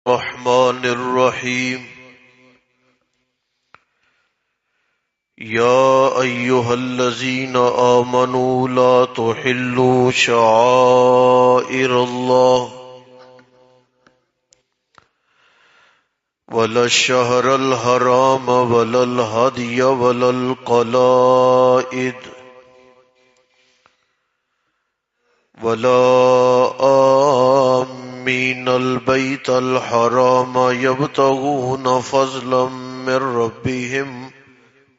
الرحمن الرحيم يا أيها الذين آمنوا لا تحلوا شعائر الله ولا الشهر الحرام ولا الهدي ولا القلائد ولا آمين البيت الحرام يبتغون فضلا من ربهم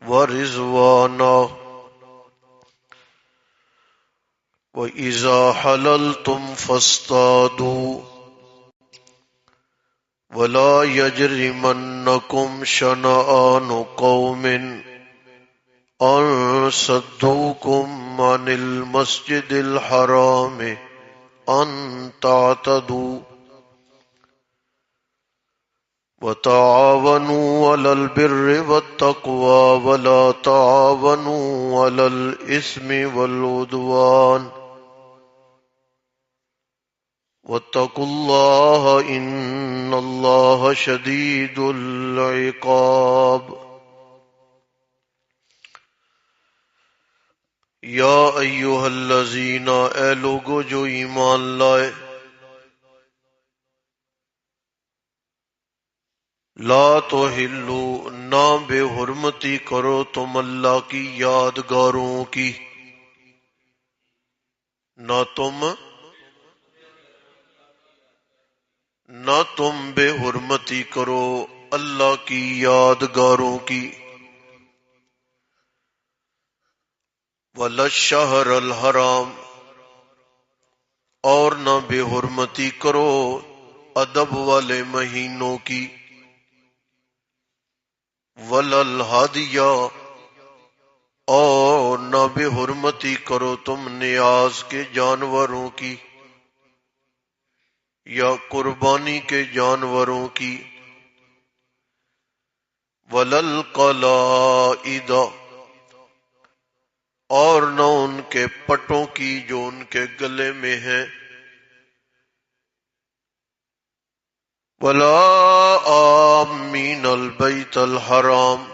ورضوانا وإذا حللتم فاصطادوا ولا يجرمنكم شنآن قوم أن صدوكم عن المسجد الحرام أن تعتدوا وتعاونوا على البر والتقوى ولا تعاونوا على الإثم والعدوان واتقوا الله إن الله شديد العقاب یا ایھا الذین اے لوگو جو ایمان لائے لا تحلوا نہ بے حرمتی کرو تم اللہ کی یادگاروں کی نہ تم بے حرمتی کرو اللہ کی یادگاروں کی ولا الشہر الحرام اور نہ بے حرمتی کرو ادب والے مہینوں کی ولا الہدی اور نہ بے حرمتی کرو تم نیاز کے جانوروں کی یا قربانی کے جانوروں کی ولا القلائد اور نہ ان کے پٹوں کی جو ان کے گلے میں ہیں ولا آمین البیت الحرام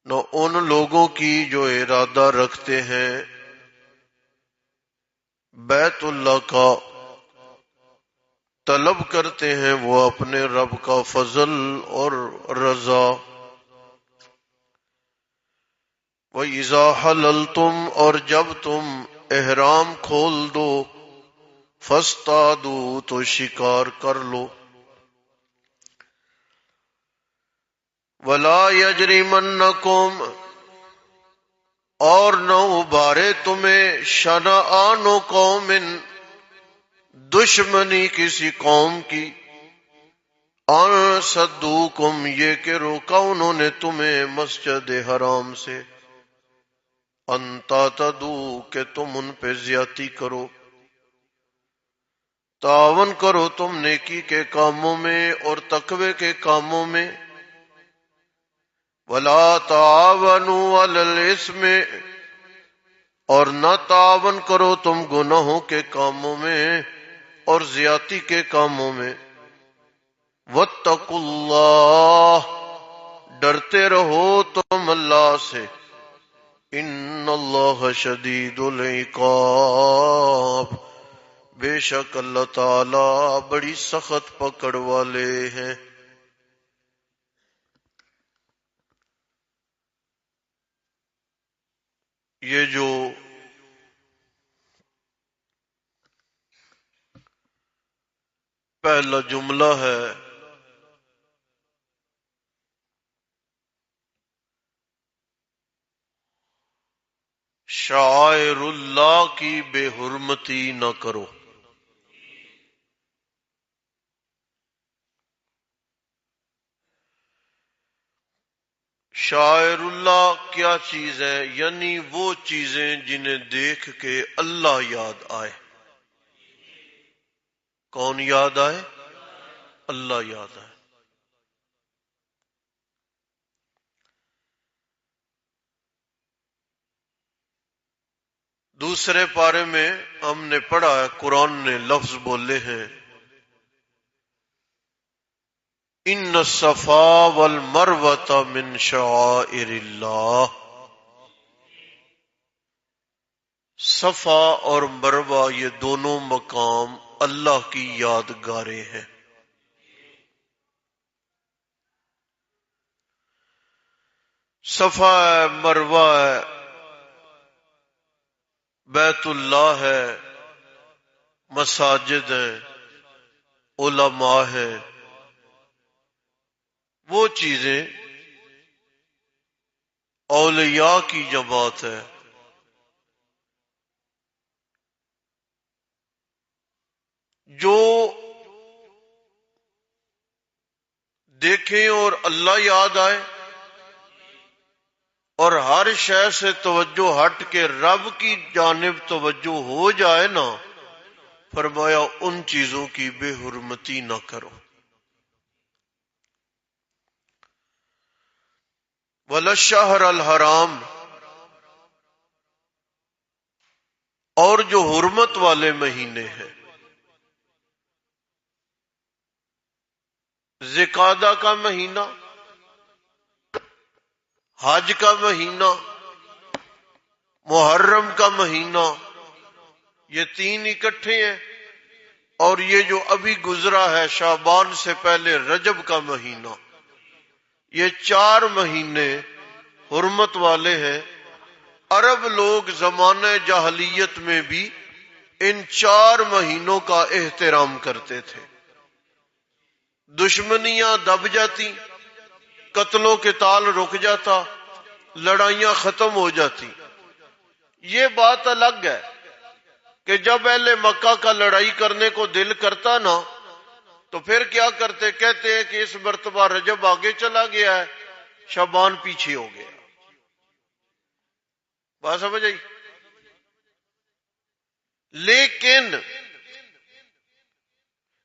نہ ان لوگوں کی جو ارادہ رکھتے ہیں بیت اللہ کا طلب کرتے ہیں وہ اپنے رب کا فضل اور رضا وَإِذَا حَلَلْتُمْ اور جب تم احرام کھول دو فَاسْتَادُوا تو شکار کر لو وَلَا يَجْرِمَنَّكُمْ اور نہ ابھارے تمہیں شنآن قوم دشمنی کسی قوم کی ان صدوکم یہ کہ روکا انہوں نے تمہیں مسجد حرام سے ان تعتدوا کہ تم ان پہ زیادتی کرو تعاون کرو تم نیکی کے کاموں میں اور تقوی کے کاموں میں ولا تعاونوا علی الاثم اور نہ تعاون کرو تم گناہوں کے کاموں میں اور زیادتی کے کاموں میں واتقوا اللہ ڈرتے رہو تم اللہ سے ان اللہ شدید العقاب بے شک اللہ تعالی بڑی سخت پکڑ والے ہیں یہ جو پہلا جملہ ہے شعائر اللہ کی بے حرمتی نہ کرو شاعر اللہ کیا چیز ہے یعنی وہ چیزیں جنہیں دیکھ کے اللہ یاد آئے کون یاد آئے اللہ یاد آئے دوسرے پارے میں ہم نے پڑھا ہے قرآن نے لفظ بولے ہیں ان الصفا والمروہ من شعائر اللہ، صفا اور مروہ یہ دونوں مقام اللہ کی یادگاریں ہیں۔ صفا ہے، مروہ ہے، بیت اللہ ہے، مساجد ہیں، علماء ہیں، وہ چیزیں اولیاء کی جماعت ہے۔ جو دیکھیں اور اللہ یاد آئے اور ہر شے سے توجہ ہٹ کے رب کی جانب توجہ ہو جائے نا، فرمایا ان چیزوں کی بے حرمتی نہ کرو۔ ولا الشہر الحرام، اور جو حرمت والے مہینے ہیں، ذوالقعدہ کا مہینہ، حج کا مہینہ، محرم کا مہینہ، یہ تین اکٹھے ہیں، اور یہ جو ابھی گزرا ہے شعبان سے پہلے رجب کا مہینہ، یہ 4 مہینے حرمت والے ہیں۔ عرب لوگ زمانہ جاہلیت میں بھی ان 4 مہینوں کا احترام کرتے تھے۔ دشمنیاں دب جاتی، قتل و قتال رک جاتا، لڑائیاں ختم ہو جاتی۔ یہ بات الگ ہے کہ جب اہل مکہ کا لڑائی کرنے کو دل کرتا نا، تو پھر کیا کرتے؟ کہتے ہیں کہ اس مرتبہ رجب آگے چلا گیا ہے، شعبان پیچھے ہو گیا۔ بات سمجھ آئی؟ لیکن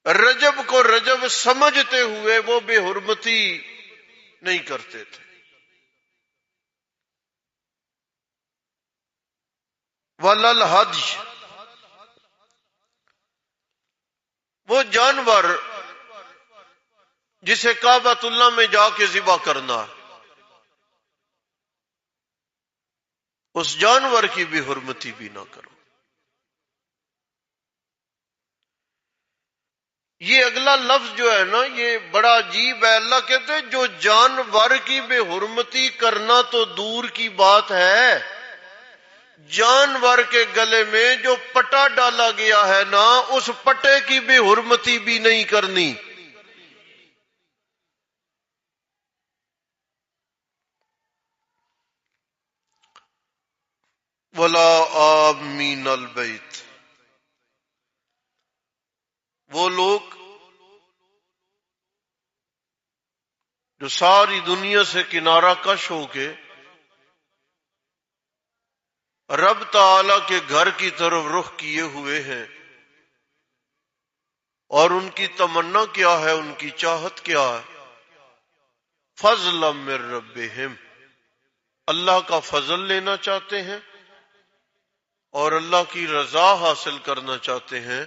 رجب کو رجب سمجھتے ہوئے وہ بے حرمتی نہیں کرتے تھے۔ ولل حج، وہ جانور جسے کعبۃ اللہ میں جا کے ذبح کرنا ہے، اس جانور کی بھی حرمتی بھی نہ کرو۔ یہ اگلا لفظ جو ہے نا، یہ بڑا عجیب ہے۔ اللہ کہتے ہیں جو جانور کی بے حرمتی کرنا تو دور کی بات ہے، جانور کے گلے میں جو پٹا ڈالا گیا ہے نا، اس پٹے کی بے حرمتی بھی نہیں کرنی۔ ولا آمین البیت، وہ لوگ جو ساری دنیا سے کنارہ کش ہو کے رب تعالی کے گھر کی طرف رخ کیے ہوئے ہیں، اور ان کی تمنا کیا ہے، ان کی چاہت کیا ہے؟ فضلا من ربہم، اللہ کا فضل لینا چاہتے ہیں اور اللہ کی رضا حاصل کرنا چاہتے ہیں،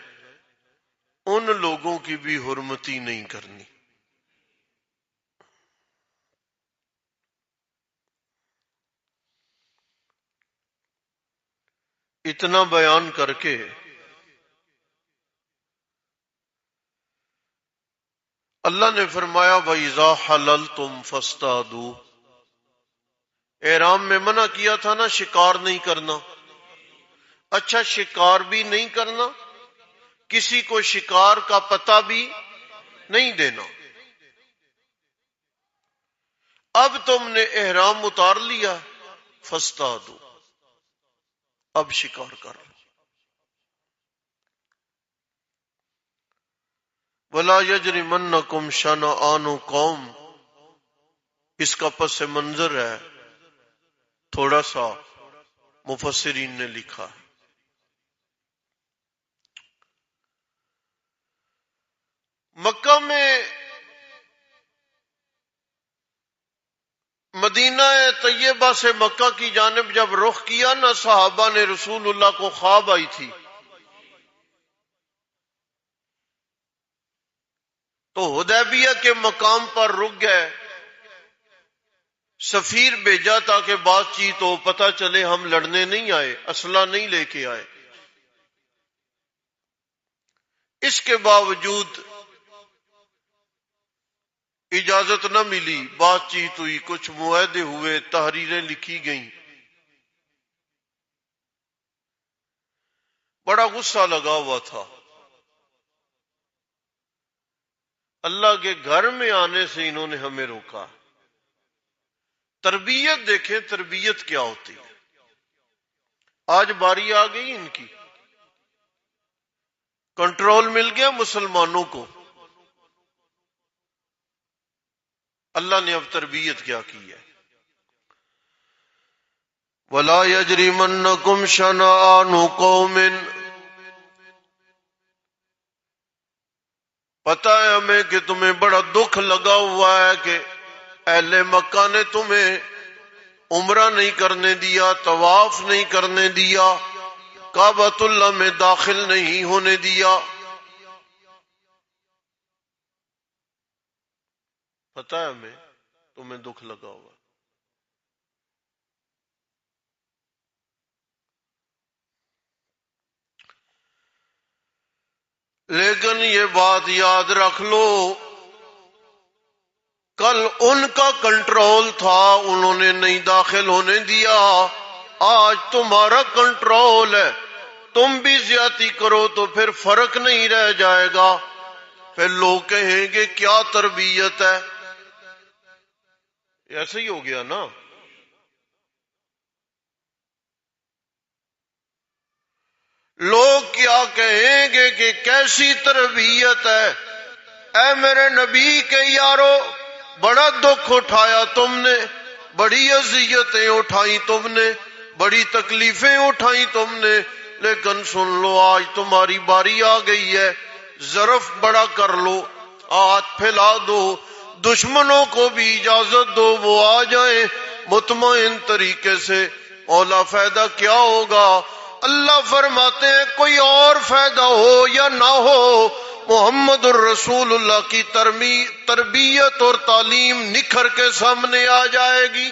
ان لوگوں کی بھی حرمتی نہیں کرنی۔ اتنا بیان کر کے اللہ نے فرمایا وَإِذَا حَلَلْتُمْ فَاصْطَادُوا، احرام میں منع کیا تھا نا شکار نہیں کرنا۔ اچھا، شکار بھی نہیں کرنا، کسی کو شکار کا پتہ بھی نہیں دینا۔ اب تم نے احرام اتار لیا، فاصطادوا، اب شکار کر لو۔ وَلَا يَجْرِمَنَّكُمْ شَنَآنُ قَوْمٍ، اس کا پس منظر ہے، تھوڑا سا مفسرین نے لکھا ہے۔ مکہ میں مدینہ طیبہ سے مکہ کی جانب جب رخ کیا نا، صحابہ نے رسول اللہ کو خواب آئی تھی تو حدیبیہ کے مقام پر رک گئے، سفیر بھیجا تاکہ بات چیت ہو، پتہ چلے ہم لڑنے نہیں آئے، اسلحہ نہیں لے کے آئے۔ اس کے باوجود اجازت نہ ملی، بات چیت ہوئی، کچھ معاہدے ہوئے، تحریریں لکھی گئیں۔ بڑا غصہ لگا ہوا تھا۔ اللہ کے گھر میں آنے سے انہوں نے ہمیں روکا۔ تربیت دیکھیں، تربیت کیا ہوتی ہے۔ آج باری آ گئی ان کی، کنٹرول مل گیا مسلمانوں کو۔ اللہ نے اب تربیت کیا کی ہے، وَلَا يَجْرِمَنَّكُمْ شَنَآنُ قَوْمٍ، پتہ ہے ہمیں کہ تمہیں بڑا دکھ لگا ہوا ہے کہ اہل مکہ نے تمہیں عمرہ نہیں کرنے دیا، طواف نہیں کرنے دیا، کعبۃ اللہ میں داخل نہیں ہونے دیا۔ پتہ ہے ہمیں تمہیں دکھ لگا ہوا، لیکن یہ بات یاد رکھ لو، کل ان کا کنٹرول تھا، انہوں نے نہیں داخل ہونے دیا، آج تمہارا کنٹرول ہے، تم بھی زیادتی کرو تو پھر فرق نہیں رہ جائے گا، پھر لوگ کہیں گے کیا تربیت ہے۔ ایسا ہی ہو گیا نا، لوگ کیا کہیں گے کہ کیسی تربیت ہے۔ اے میرے نبی کے یارو، بڑا دکھ اٹھایا تم نے، بڑی اذیتیں اٹھائیں تم نے، بڑی تکلیفیں اٹھائیں تم نے، لیکن سن لو آج تمہاری باری آ گئی ہے، ظرف بڑا کر لو، ہاتھ پھیلا دو، دشمنوں کو بھی اجازت دو وہ آ جائیں مطمئن طریقے سے۔ اولا فائدہ کیا ہوگا؟ اللہ فرماتے ہیں کوئی اور فائدہ ہو یا نہ ہو، محمد الرسول اللہ کی تربیت اور تعلیم نکھر کے سامنے آ جائے گی۔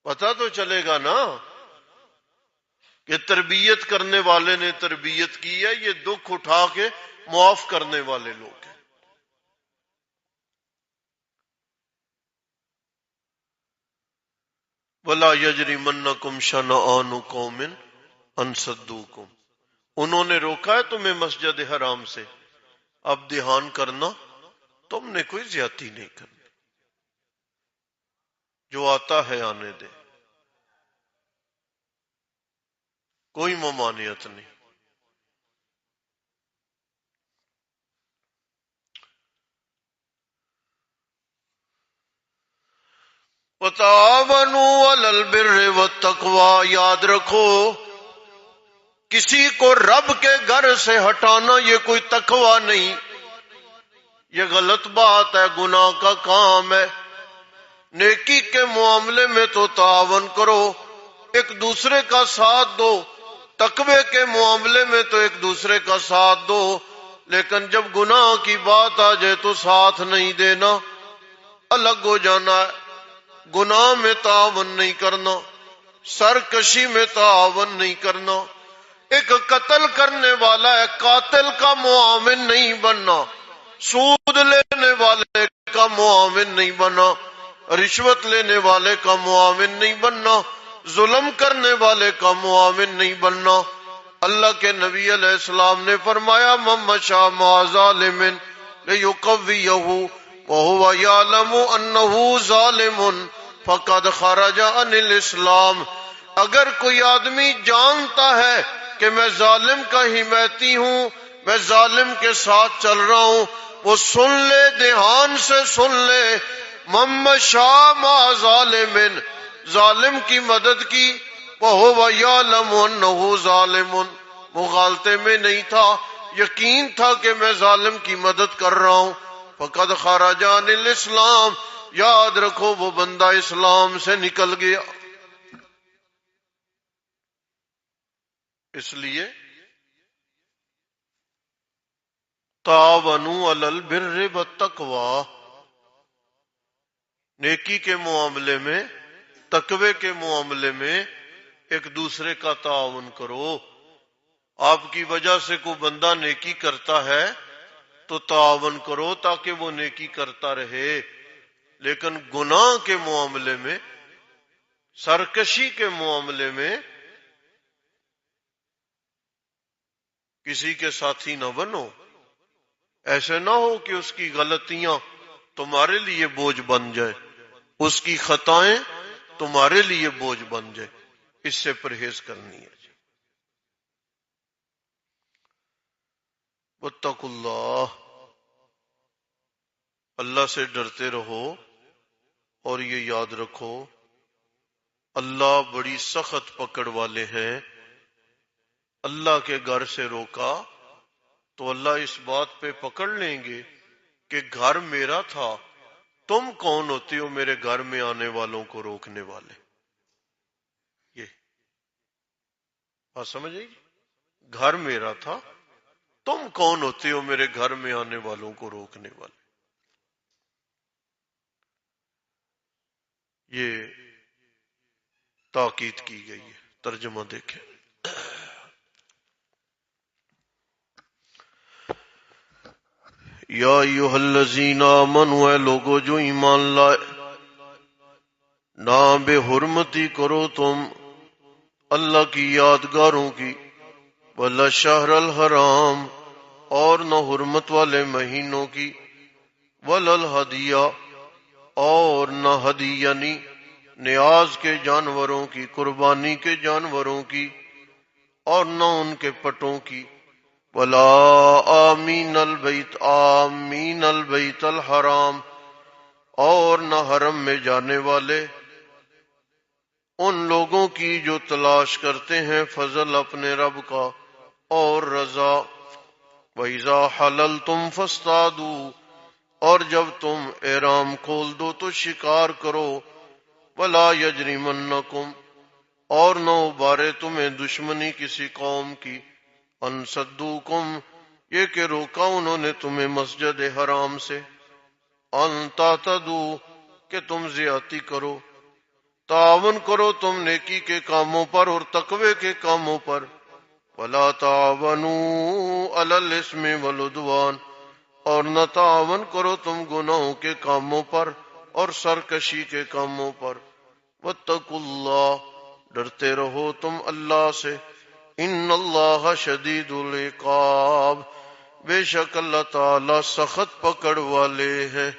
پتہ تو چلے گا نا کہ تربیت کرنے والے نے تربیت کی ہے، یہ دکھ اٹھا کے معاف کرنے والے لوگ ہیں۔ وَلَا يَجْرِمَنَّكُمْ شَنَآنُ قَوْمٍ أَن صَدُّوكُمْ، انہوں نے روکا ہے تمہیں مسجد حرام سے، اب دھیان کرنا، تم نے کوئی زیادتی نہیں کرنی، جو آتا ہے آنے دے، کوئی ممانعت نہیں۔ وَتَعَاوَنُوا عَلَى الْبِرِّ وَالتَّقْوَى، یاد رکھو کسی کو رب کے گھر سے ہٹانا یہ کوئی تقوی نہیں، یہ غلط بات ہے، گناہ کا کام ہے۔ نیکی کے معاملے میں تو تعاون کرو، ایک دوسرے کا ساتھ دو، تقوی کے معاملے میں تو ایک دوسرے کا ساتھ دو، لیکن جب گناہ کی بات آ جائے تو ساتھ نہیں دینا، الگ ہو جانا ہے۔ گناہ میں تعاون نہیں کرنا، سرکشی میں تعاون نہیں کرنا، ایک قتل کرنے والا ہے قاتل کا معاون نہیں بننا، سود لینے والے کا معاون نہیں بننا، رشوت لینے والے کا معاون نہیں بننا، ظلم کرنے والے کا معاون نہیں بننا۔ اللہ کے نبی علیہ السلام نے فرمایا من مشى مع ظالم لیقویہ وہو یعلم انہ ظالم فقد خرج عن الاسلام، اگر کوئی آدمی جانتا ہے کہ میں ظالم کا حمایتی ہوں، میں ظالم کے ساتھ چل رہا ہوں، وہ سن لے، دھیان سے سن لے، من مشى مع ظالم، ظالم کی مدد کی، وہو یعلم انہ ظالم، مغالطے میں نہیں تھا، یقین تھا کہ میں ظالم کی مدد کر رہا ہوں، فقد خرج عن الاسلام، یاد رکھو وہ بندہ اسلام سے نکل گیا۔ اس لیے تعاونوا علی البر والتقوی، نیکی کے معاملے میں، تقوی کے معاملے میں ایک دوسرے کا تعاون کرو۔ آپ کی وجہ سے کوئی بندہ نیکی کرتا ہے تو تعاون کرو تاکہ وہ نیکی کرتا رہے، لیکن گناہ کے معاملے میں، سرکشی کے معاملے میں کسی کے ساتھی نہ بنو۔ ایسے نہ ہو کہ اس کی غلطیاں تمہارے لیے بوجھ بن جائے، اس کی خطائیں تمہارے لیے بوجھ بن جائے۔ اس سے پرہیز کرنی ہے۔ واتقوا اللہ، اللہ سے ڈرتے رہو، اور یہ یاد رکھو اللہ بڑی سخت پکڑ والے ہیں۔ اللہ کے گھر سے روکا تو اللہ اس بات پہ پکڑ لیں گے کہ گھر میرا تھا، تم کون ہوتے ہو میرے گھر میں آنے والوں کو روکنے والے؟ یہ بات سمجھ آئی؟ گھر میرا تھا، تم کون ہوتے ہو میرے گھر میں آنے والوں کو روکنے والے؟ یہ تاکید کی گئی ہے۔ ترجمہ دیکھیں۔ یا ایھا الذین آمنوا، اے لوگو جو ایمان لائے، نہ بے حرمتی کرو تم اللہ کی یادگاروں کی، ولا شہر الحرام، اور نہ حرمت والے مہینوں کی، ولا الہدیہ، اور نہ ہدی یعنی نیاز کے جانوروں کی، قربانی کے جانوروں کی، اور نہ ان کے پٹوں کی، ولا آمین البیت الحرام، اور نہ حرم میں جانے والے ان لوگوں کی جو تلاش کرتے ہیں فضل اپنے رب کا اور رضا۔ وَإِذَا حَلَلْتُمْ فَاصْطَادُوا، اور جب تم احرام کھول دو تو شکار کرو۔ وَلَا يَجْرِمَنَّكُمْ، اور نہ ابارے تمہیں دشمنی کسی قوم کی، ان صدوکم، یہ کہ روکا انہوں نے تمہیں مسجد حرام سے، ان تعتدوا، کہ تم زیادتی کرو۔ تعاون کرو تم نیکی کے کاموں پر اور تقوی کے کاموں پر۔ وَلَا تَعَاوَنُوا عَلَى الْإِثْمِ وَالْعُدْوَانِ، اور نہ تعاون کرو تم گناہوں کے کاموں پر اور سرکشی کے کاموں پر۔ وَاتَّقُوا اللَّهَ، ڈرتے رہو تم اللہ سے۔ ان اللہ شدید العقاب، بے شک اللہ تعالی سخت پکڑ والے ہیں۔